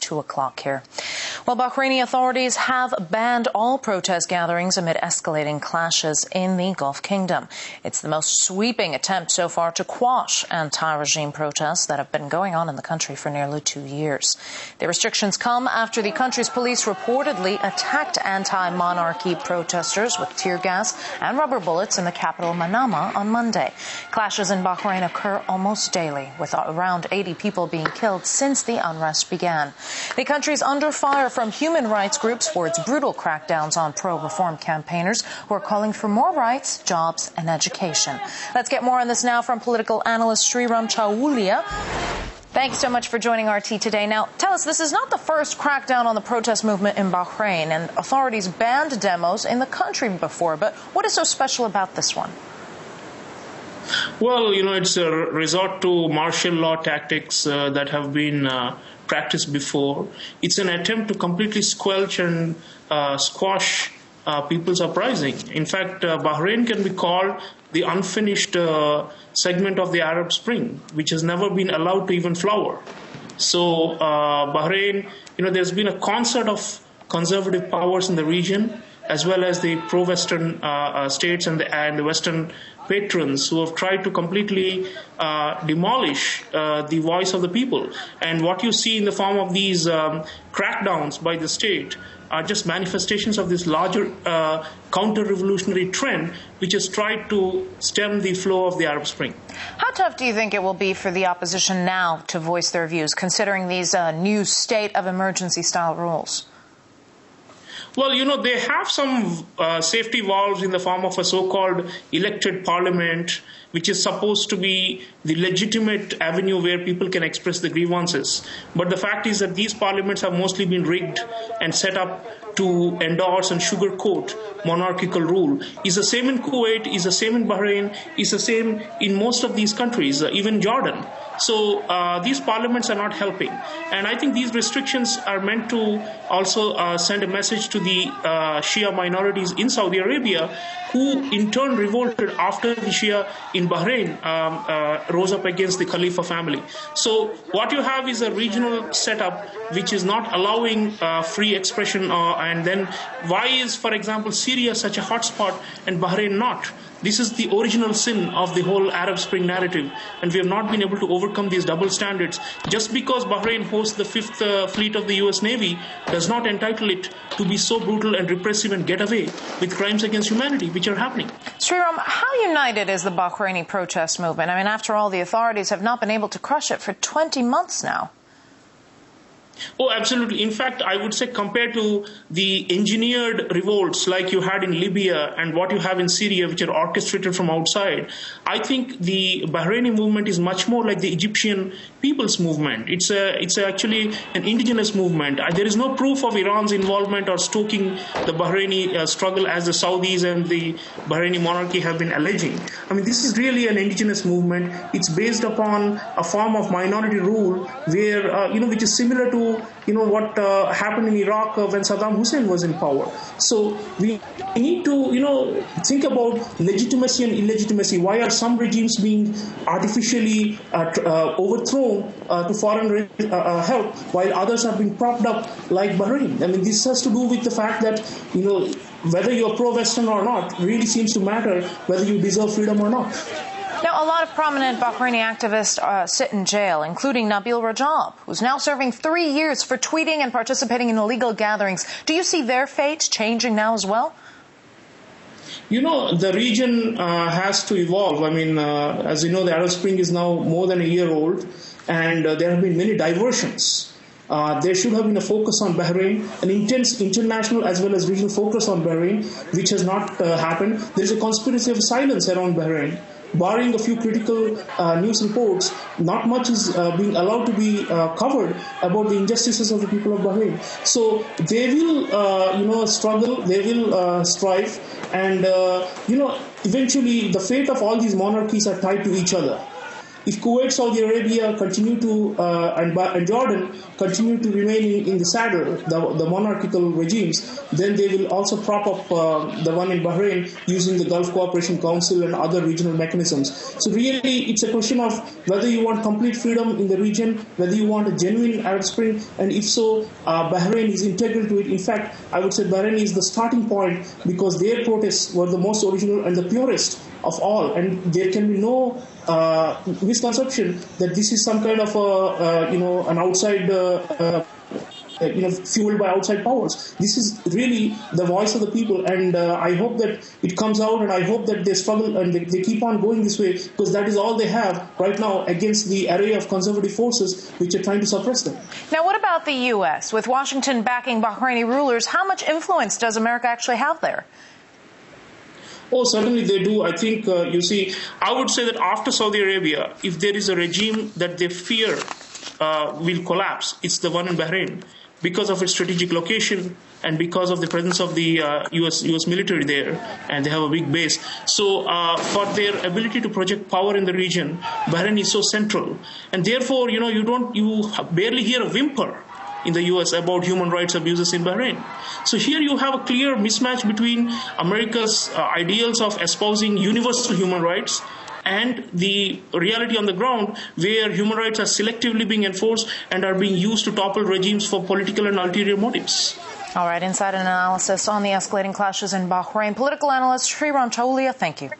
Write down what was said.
2 o'clock here. Well, Bahraini authorities have banned all protest gatherings amid escalating clashes in the Gulf Kingdom. It's the most sweeping attempt so far to quash anti-regime protests that have been going on in the country for nearly 2 years. The restrictions come after the country's police reportedly attacked anti-monarchy protesters with tear gas and rubber bullets in the capital Manama on Monday. Clashes in Bahrain occur almost daily, with around 80 people being killed since the unrest began. The country's under fire from human rights groups for its brutal crackdowns on pro-reform campaigners who are calling for more rights, jobs and education. Let's get more on this now from political analyst Sreeram Chaulia. Thanks so much for joining RT today. Now, tell us, this is not the first crackdown on the protest movement in Bahrain, and authorities banned demos in the country before, but what is so special about this one? Well, it's a resort to martial law tactics that have been practiced before. It's an attempt to completely squelch and squash people's uprising. In fact, Bahrain can be called the unfinished segment of the Arab Spring, which has never been allowed to even flower. So Bahrain, there's been a concert of conservative powers in the region, as well as the pro-Western states and the Western patrons who have tried to completely demolish the voice of the people. And what you see in the form of these crackdowns by the state are just manifestations of this larger counter-revolutionary trend which has tried to stem the flow of the Arab Spring. How tough do you think it will be for the opposition now to voice their views, considering these new state of emergency style rules? Well, they have some safety valves in the form of a so-called elected parliament, which is supposed to be the legitimate avenue where people can express the grievances. But the fact is that these parliaments have mostly been rigged and set up to endorse and sugarcoat monarchical rule. Is the same in Kuwait, is the same in Bahrain, is the same in most of these countries, even Jordan. So these parliaments are not helping. And I think these restrictions are meant to also send a message to the Shia minorities in Saudi Arabia, who in turn revolted after the Shia in Bahrain rose up against the Khalifa family. So what you have is a regional setup which is not allowing free expression. And then why is, for example, Syria such a hotspot and Bahrain not? This is the original sin of the whole Arab Spring narrative, and we have not been able to overcome these double standards. Just because Bahrain hosts the 5th Fleet of the US Navy does not entitle it to be so brutal and repressive and get away with crimes against humanity, which are happening. Sreeram, how united is the Bahraini protest movement? I mean, after all, the authorities have not been able to crush it for 20 months now. Oh, absolutely. In fact, I would say compared to the engineered revolts like you had in Libya and what you have in Syria, which are orchestrated from outside, I think the Bahraini movement is much more like the Egyptian people's movement. It's actually an indigenous movement. There is no proof of Iran's involvement or stoking the Bahraini struggle as the Saudis and the Bahraini monarchy have been alleging. I mean, this is really an indigenous movement. It's based upon a form of minority rule where, which is similar to what happened in Iraq when Saddam Hussein was in power. So we need to, think about legitimacy and illegitimacy. Why are some regimes being artificially overthrown to foreign help while others are being propped up like Bahrain? I mean, this has to do with the fact that, whether you're pro-Western or not really seems to matter whether you deserve freedom or not. Now, a lot of prominent Bahraini activists sit in jail, including Nabil Rajab, who's now serving 3 years for tweeting and participating in illegal gatherings. Do you see their fate changing now as well? The region has to evolve. I mean, as you know, the Arab Spring is now more than a year old, and there have been many diversions. There should have been a focus on Bahrain, an intense international as well as regional focus on Bahrain, which has not happened. There is a conspiracy of silence around Bahrain. Barring a few critical news reports, not much is being allowed to be covered about the injustices of the people of Bahrain. So they will, struggle, they will strive, and, eventually the fate of all these monarchies are tied to each other. if Kuwait, Saudi Arabia continue to and Jordan continue to remain in the saddle, the monarchical regimes, then they will also prop up the one in Bahrain using the Gulf Cooperation Council and other regional mechanisms. So really, it's a question of whether you want complete freedom in the region, whether you want a genuine Arab Spring, and if so, Bahrain is integral to it. In fact, I would say Bahrain is the starting point because their protests were the most original and the purest of all, and there can be no misconception that this is some kind of an outside fueled by outside powers. This is really the voice of the people, and I hope that it comes out, and I hope that they struggle and they keep on going this way, because that is all they have right now against the array of conservative forces which are trying to suppress them. Now, what about the U.S.? With Washington backing Bahraini rulers, how much influence does America actually have there? Oh, certainly they do. I think, I would say that after Saudi Arabia, if there is a regime that they fear will collapse, it's the one in Bahrain, because of its strategic location and because of the presence of the U.S. military there, and they have a big base. So for their ability to project power in the region, Bahrain is so central. And therefore, you barely hear a whimper in the U.S. about human rights abuses in Bahrain. So here you have a clear mismatch between America's ideals of espousing universal human rights and the reality on the ground, where human rights are selectively being enforced and are being used to topple regimes for political and ulterior motives. All right, inside analysis on the escalating clashes in Bahrain. Political analyst Sreeram Chaulia, thank you.